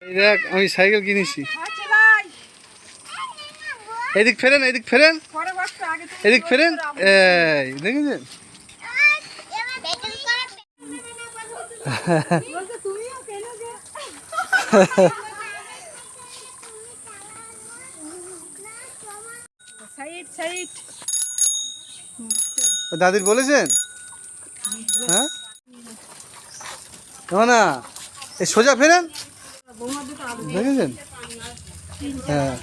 এই দেখ আমি সাইকেল কিনেছি। এদিক ফেরেন, এদিক ফেরেন, এদিক ফেরেন। এই দেখেছেন? দাদির বলেছেন? হ্যাঁ না, এই সোজা ফেরেন, দেখেছেন? হ্যাঁ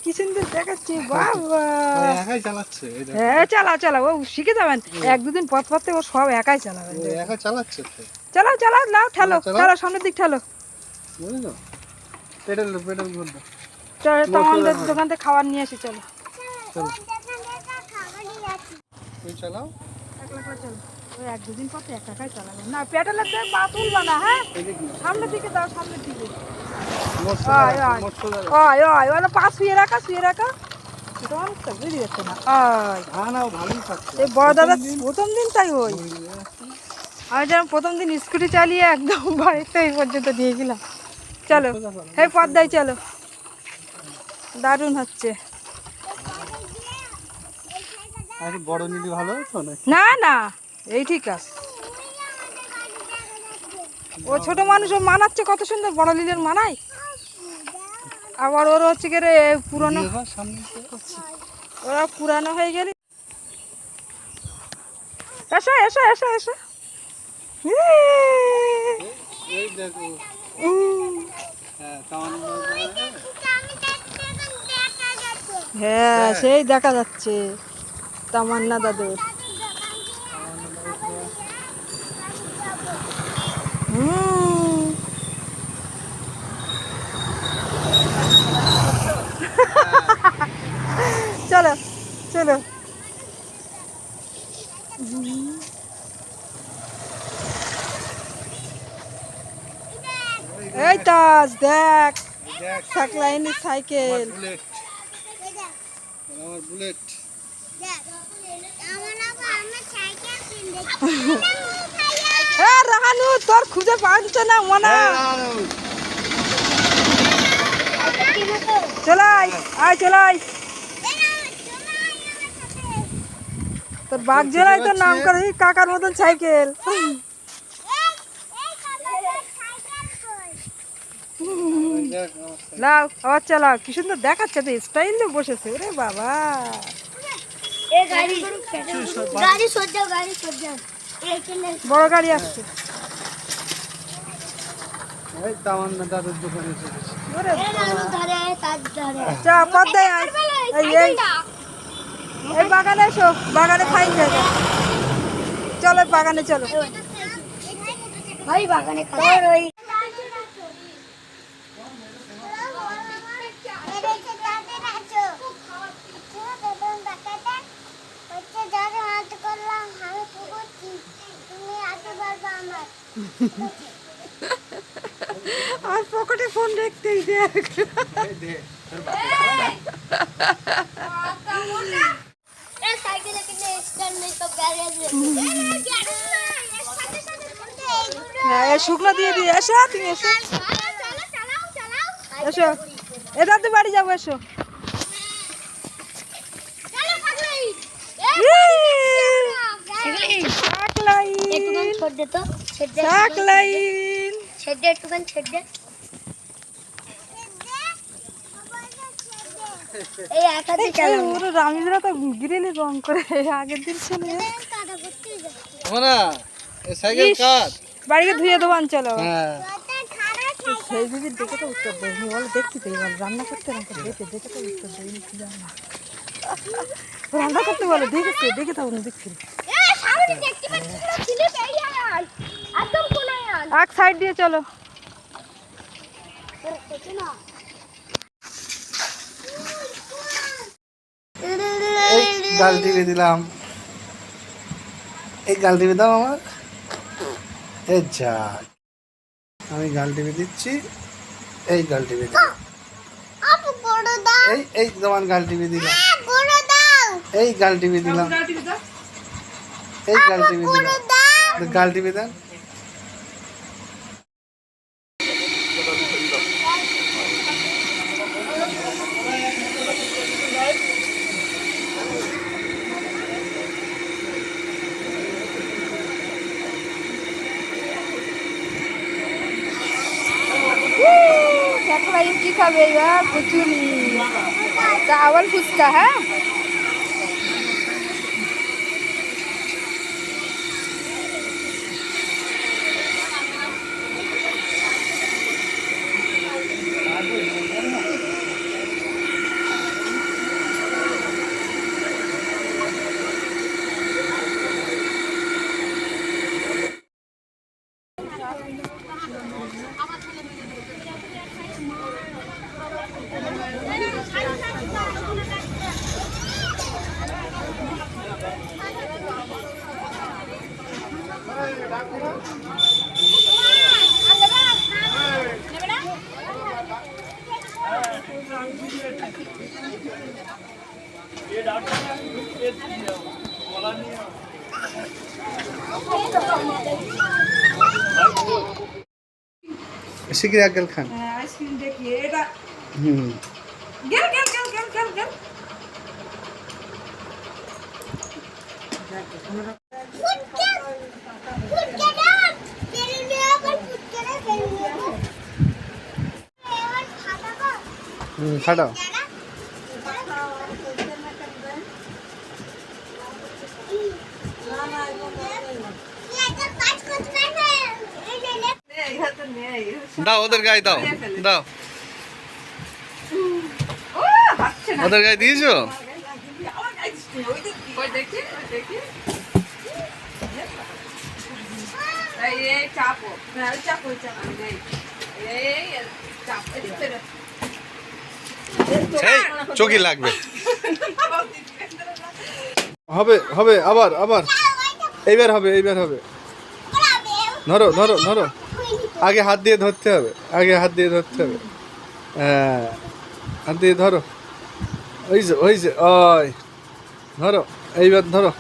কি সুন্দর দেখাচ্ছে বাবা। একাই চালাচ্ছে। হ্যাঁ চালাও চালাও, ও শিখে যাবেন এক দুদিন পথ পথে, ও সব একাই চালাবেন। একা চালাচ্ছে। চালাও চালাও, নাও ঠেলো ঠেলো, সামনের দিক ঠেলো। বুঝলো? পেডাল পেডাল করবে। চলো তোমাদের দোকান থেকে খাবার নিয়ে আসি, চলো চলো তুই চালাও। একলা চলো, ওই এক দুদিন পথে একাই চালাবেন। না পেটালের দিয়ে পা তুলবা না। হ্যাঁ সামনের দিকে দাও, সামনের দিকে। ওরা পা শুয়ে রাখা, শুয়ে রাখা। বুঝতে যাচ্ছে না। এই বড় দাদা প্রথম দিন তাই ওই, আমি যেমন প্রথম দিন স্কুটি চালিয়ে একদম বাড়িতে এই পর্যন্ত নিয়ে গেলাম। চলো এই পদ্মায় চলো, দারুণ হচ্ছে। বড় নিলে ভালো হতো না না, এই ঠিক আছে। ও ছোট মানুষ, ও মানাচ্ছে কত সুন্দর, বড় লিলের মানায়। আবার ওর হচ্ছে কি রে পুরনো, ওরা পুরানো হয়ে গেলে। এসো এসো এসো এসো। হ্যাঁ সেই দেখা যাচ্ছে তামান্না দাদুর। চলো চলো। এই তাজ দেখ, সাকলাইনের সাইকেল। হ্যাঁ রাহানু, তোর খুঁজে পাওয়া যাচ্ছে না মনা। চলাই আয় চলাই, তোর বাঘ জেলায় তোর নাম করে কাকার মতন সাইকেল। লাও আবার চালাও, কি সুন্দর দেখাচ্ছে তো, স্টাইল বসেছে রে বাবা। বড় গাড়ি আসছে। চা পদ্মায় আয়, এই বাগানে এসো, বাগানে ফাইন জায়গা। চলো বাগানে চলো। বাগানে আর পকেটে ফোন দেখতেই দেখ। শুকনো দিয়ে দিয়ে এসো, তুমি এসো এসো, এটা তো বাড়ি যাবো, এসো। রামিজরা তো গ্রিলে রং করে আগের দিন ছিল। বাড়িকে ধুয়ে দেবো, চলো। সেই দিদি দেখে তো উত্তর দেয়, বলো দেখছি তো এবার রান্না করতে দেখে দেখে তো উত্তর দেয়। রান্না করতে বলো, দেখেছি দেখে তখন দেখছি। এক সাইড দিয়ে চলো। গাল টিপে দিলাম, এই গাল টিপে দাও আমার। এই যা, আমি গাল টিপে দিচ্ছি, এই গাল টিপে দিলাম, এই তোমার গাল টিপে দিলাম। এই গাল টিভি দিলাম, এই গাল টিভি দিলাম, গাল টিভি দেন। কি খাবে এবার? কচুরি, চাওয়াল, ফুচকা। হ্যাঁ, শিগগির এক গেল খান। আইসক্রিম দেখি এটা। হুম, গেল গেল গেল গেল গেল গেল। ফাটাও। দাও ওদের গায়ে দাও, দাও ওদের গায়ে দিয়েছো। সেই চোখই লাগবে। হবে হবে, আবার আবার, এইবার হবে, এইবার হবে। ধরো ধরো ধরো, আগে হাত দিয়ে ধরতে হবে, আগে হাত দিয়ে ধরতে হবে। হ্যাঁ, হাত দিয়ে ধরো। ওই যে ওই যে, ওই ধরো, এইবার ধরো,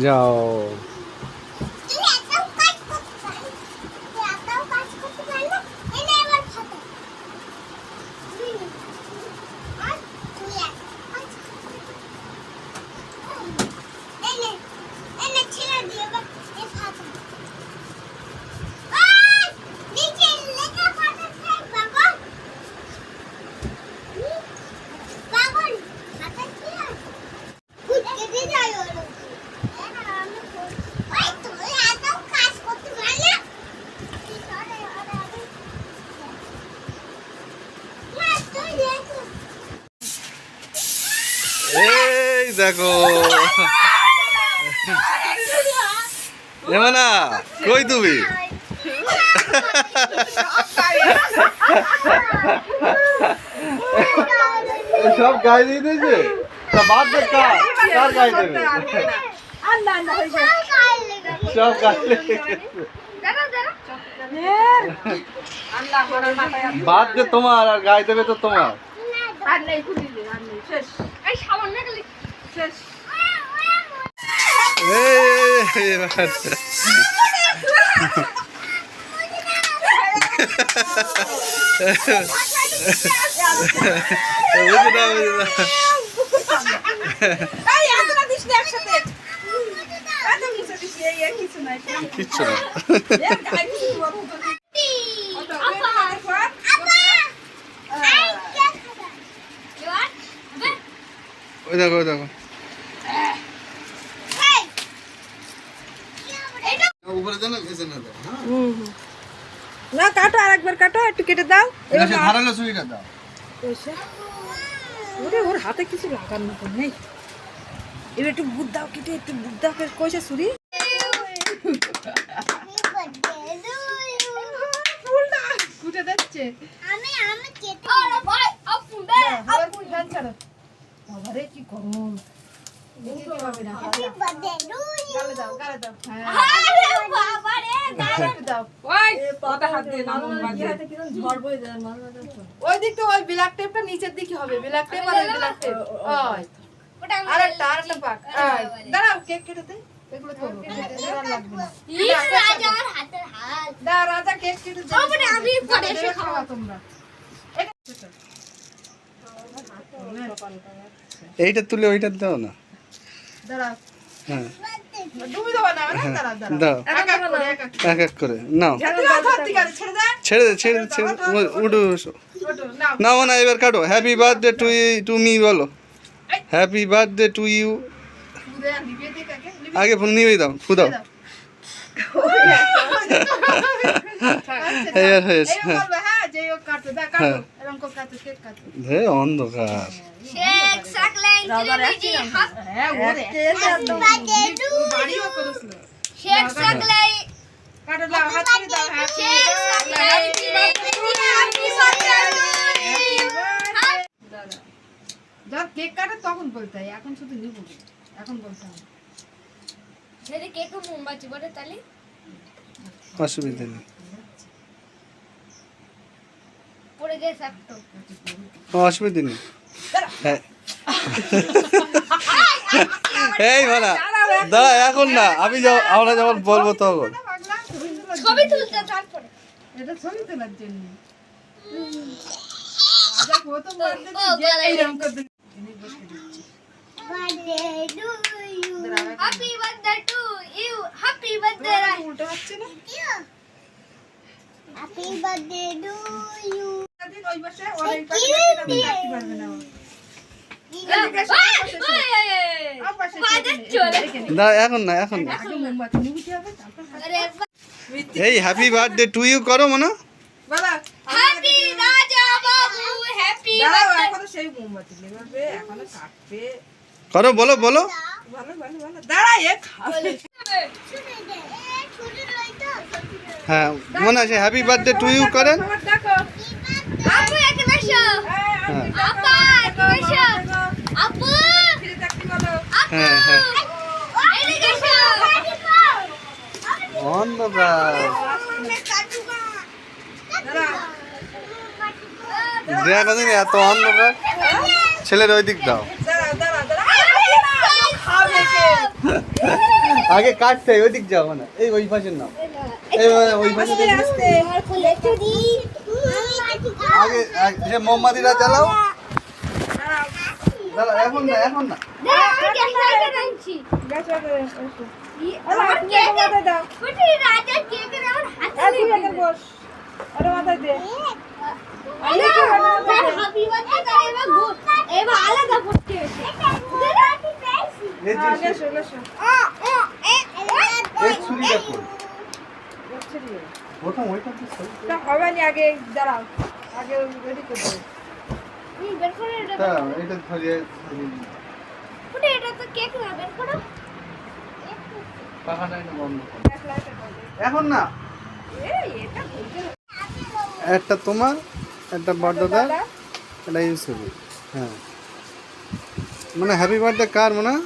যাও। এই দেখো, এমানা কই তুমি? সব গায়ে দিয়ে দিয়েছে। বাদ দে, কার গায়ে দেবে? সব গায়ে বাদ দে, তোমার আর গায়ে দেবে তো তোমার। কিচ্ছু না। ওই দেখো, ওই দেখো, উপরে দেন, ভেজে না দাও। না কাটো, আরেকবার কাটো, একটু কেটে দাও। ধারালো ছুরিটা দাও। ওর হাতে কিছু লাগার মতো নেই। এবার একটু বুট দাও, কেটে একটু বুট দাও। কইছে ছুরি ফুটে যাচ্ছে। কি গরম, ওই দিকটা, ওই ব্ল্যাক টেপটা নিচের দিকে হবে। ব্ল্যাক টেপ আর ব্ল্যাক টেপ। আরেকটা পাক দাঁড়াও কেক কেটে দে এগুলো তো লাগবে না রাজা কেক কেটে দে আমি পরে এসে খাওয়া তোমরা এইটা তুলে ওইটা দাও না। দাঁড়াও হ্যাঁ তুমি দাও না দাঁড়াও দাও এক এক করে নাও। ছেড়ে দে ছেড়ে দে ছেড়ে দে। উঠো নাও না এবার কাটো। হ্যাপি বার্থডে টু মি বলো। Happy birthday to you. আগে ফোন নিয়ে দাও ফুদাও। হয়েছে হ্যাঁ অন্ধকার। কেক কাটে তখন বলতে হয়, এখন শুধু নিব এখন বলতে হবে মোমবাতি বলে তাহলে অসুবিধা নেই। পড়ে গেছে একটা অসুবিধা নেই। হ্যাঁ এই ভাড়া দাঁড়া এখন না, আমরা যখন বলবো তখন। ছবি তুলতে তারপরে এটা ছবি তোলার জন্য happy birthday to you happy birthday উল্টো হচ্ছে না হ্যাপি বার্থডে টু ইউ ওই পাশে ওই পাশে রাখতে পারবে না দাঁড়া এখন না এখন না। এই হ্যাপি বার্থডে টু ইউ করো মনে। হ্যাপি রাজা বাবু হ্যাপি এখনো সেই মোমবাতি নেভাবে এখনো কাটবে করো বলো বলো। ভালো ভালো ভালো দাঁড়া এ খাবে হ্যাঁ মনে আছে হ্যাপি বার্থডে টু ইউ করেন। দেখো আপু এখানে এসো হ্যাঁ আপা এখানে এসো আপু ফিরে থাকতে বলো আপু হ্যাঁ হ্যাঁ এদিকে এসো অন্ধকার। দাঁড়া দেখা কদিন এত অন্ধকার। ছেলের ওই দিক দাও। দাঁড়া দাঁড়া দাঁড়া খাবে কে আগে কাটতে ওই দিক যাও মানে এই ওই পাশের নাও। এই ওই পাশে আস্তে আগে যে মোমবাতিটা চালাও। দাঁড়া এখন না এখন না। গাছে এসো আমার কেক দাও ফুটি রাজা কেক আমার হাতে তুই এখানে বস আরে মাথায় দে হ্যাপি বার্থডে এবার গুড এবার আলাদা করতে হয়েছে এই যে এসো এসো এই ছুরিটা কই? প্রথম ওইটা তো সই। তা হবে না আগে দাঁড়াও আগে রেডি করে দাও বের করে এটা তা এটা ধরিয়ে ফুটি এটা তো কেক না বের করো পাখাটা এটা বন্ধ করো। এখন না এটা বলতে একটা তোমার একটা বড়দাদা এটা ইউসুফ। হ্যাঁ মানে হ্যাপি বার্থডে কার মনে হয়?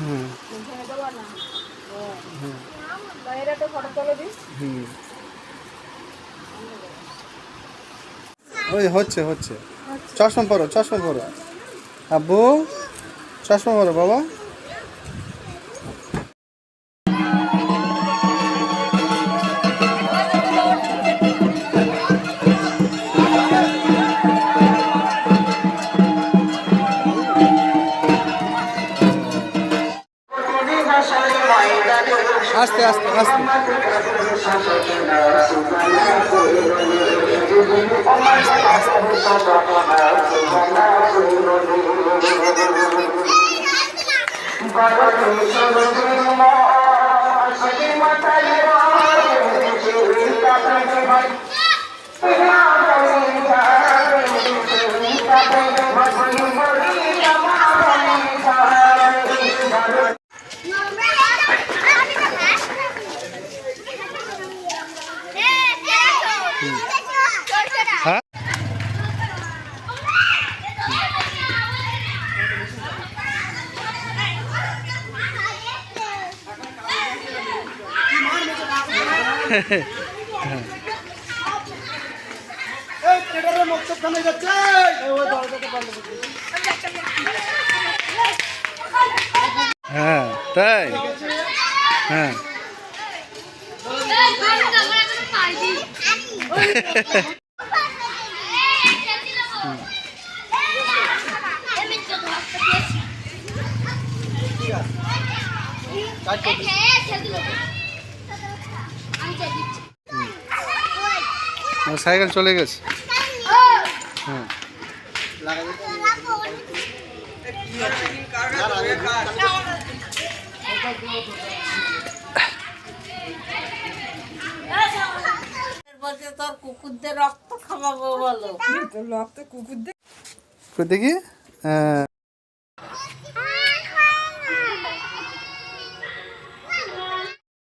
হ্যাঁ বাইরে তো ফটো তুলে দিস হুম ওই হচ্ছে হচ্ছে। চশমা পরো চশমা পরো আব্বু চশমা পরো বাবা। আস্তে আস্তে আস্তে হ্যাঁ এই কেডারে মুক্ত হ্যাঁ তাই হ্যাঁ সাইকেল চলে গেছে হ্যাঁ বলছে তোর কুকুরদের রক্ত খাওয়াবো বলো রক্ত কুকুর দেখি